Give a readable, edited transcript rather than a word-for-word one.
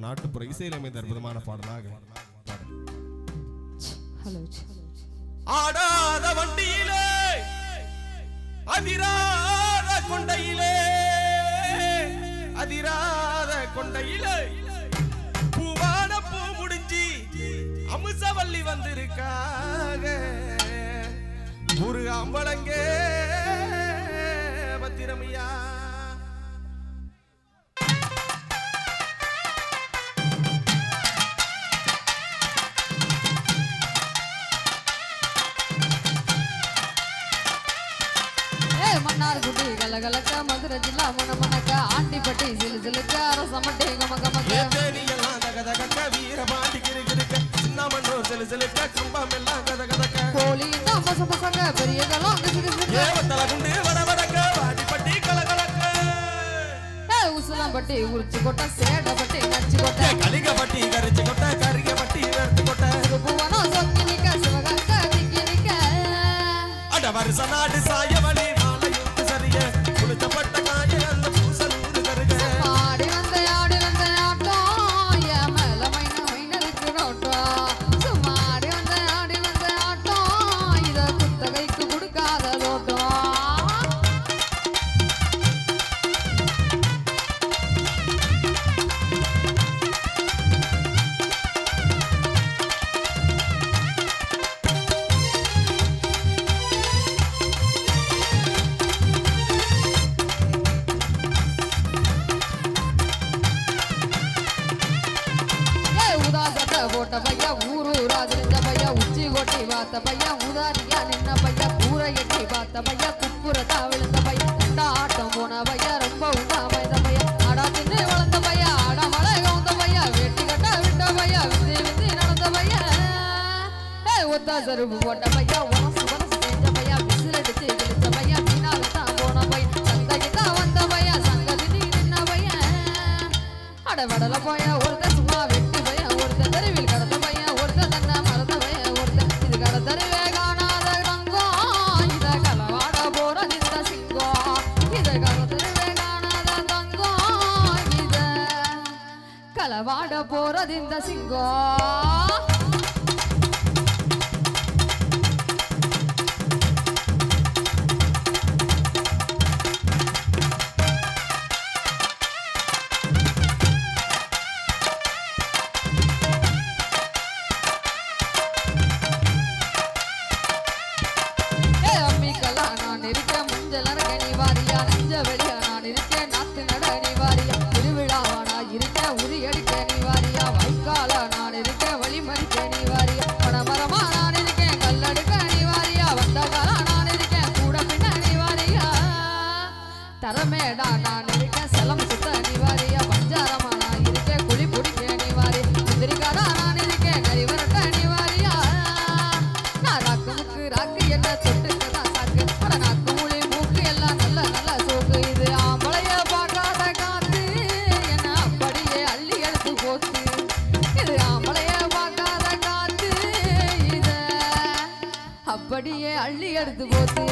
நாட்டுப்புற இசையில் அமைந்த அற்புதமான பாடலாக ஆடாத வண்டியிலே அதிராத கொண்டையிலே அதிராத கொண்டையிலே பூவான பூ முடிஞ்சி அமுசவல்லி வந்திருக்காக ஒரு அம்பளங்கே பத்திரமியா மன்னார்குடி கலகலக்க மதுரை ஜில்லா மணமணக்க ஆண்டிப்பட்டி சிலு சிலுக்க அரசமட்டை கமகமக்க தேனியெல்லாம் தகதகக்க வீரபாண்டி கிறுகிறுக்க சின்னமன்னூர் சிலு சிலுக்க கம்பம் எல்லாம் கதகதக்க கோழி தான் பச பசங்க பெரிய கலம் கிசுகிசுக்க ஏவத்தல குண்டு வடவடக்க வாடிப்பட்டி கலகலக்க உசுலம்பட்டி உரிச்சு கொட்ட சேடப்பட்டி நச்சு கொட்ட கலிகப்பட்டி கரிச்சு கொட்ட கரிகப்பட்டி வெறுத்து கொட்ட திருப்புவனம் சொக்கி நிக்க சிவகங்க திக்கி நிக்க அட வருஷ நாடு சாயவழி குளிச்சப்பட்ட காய அந்த பூசலூர் கருக ஆடி வந்த ஆட்டம் என் மேல மைனருக்கு நோட்டம் சும்மா ஆடி வந்த ஆட்டம் இத குத்தகைக்கு கொடுக்காத தோட்டம் போட்ட பையா ஊரூரா தெரிஞ்ச பையா உச்சி கொட்டி பார்த்த பையா உதாரியா நின்ன பையா கூரை எட்டி பார்த்த பையா குப்புறத்தா விழுந்த பையா ரெண்டா ஆட்டம் போன பையா ரொம்ப உண்டா பயந்த பையா ஆடா தின்னு வளர்ந்த பையா ஆடா மழை கவுந்த பையா வெட்டி கட்ட விட்ட பையா விந்தி விந்தி நடந்த பையா ஒத்தா சருப்பு போட்ட பையா உனசு மனசு செஞ்ச பையா விசில் அடிச்சு கிழிச்ச பையா மீனாகத்தான் போன பையா சந்தைக்குத்தான் வந்த பையா சங்கதி நீ நின்ன பையா அட வடல பையா ஒருத்த சும்மா வெட்டி பையா ஒருத்த தெருவில் கடந்த பையன் ஒருத்த தன்னை மறந்த பையன் ஒருத்த இது கடத்தருவே காணாத தங்கம் இத களவாட போறது இந்த சிங்கம் இத கடத்தருவே காணாத தங்கம் இத களவாட போறது இந்த சிங்கம் தரமேடா நான் இருக்கேன் செலம் சுத்த நிவாரியா பஞ்சாரமா நான் இருக்கேன் குழி பிடிக்க நிவாரி முந்திரிக்காடா நான் இருக்கேன் கறி வரட்ட நிவாரியா நான் ராக்கு முக்கு ராக்கு என்ன தொட்டுக்கதான் சாக்கு அட நாக்கு மூளி மூக்கு எல்லாம் நல்ல நல்ல சோக்கு இது ஆம்பளைய பார்க்காத காத்து என்ன அப்படியே அள்ளி எடுத்து போத்து இது ஆம்பளைய பார்க்காத காத்து இத அப்படியே அள்ளி எடுத்து போத்து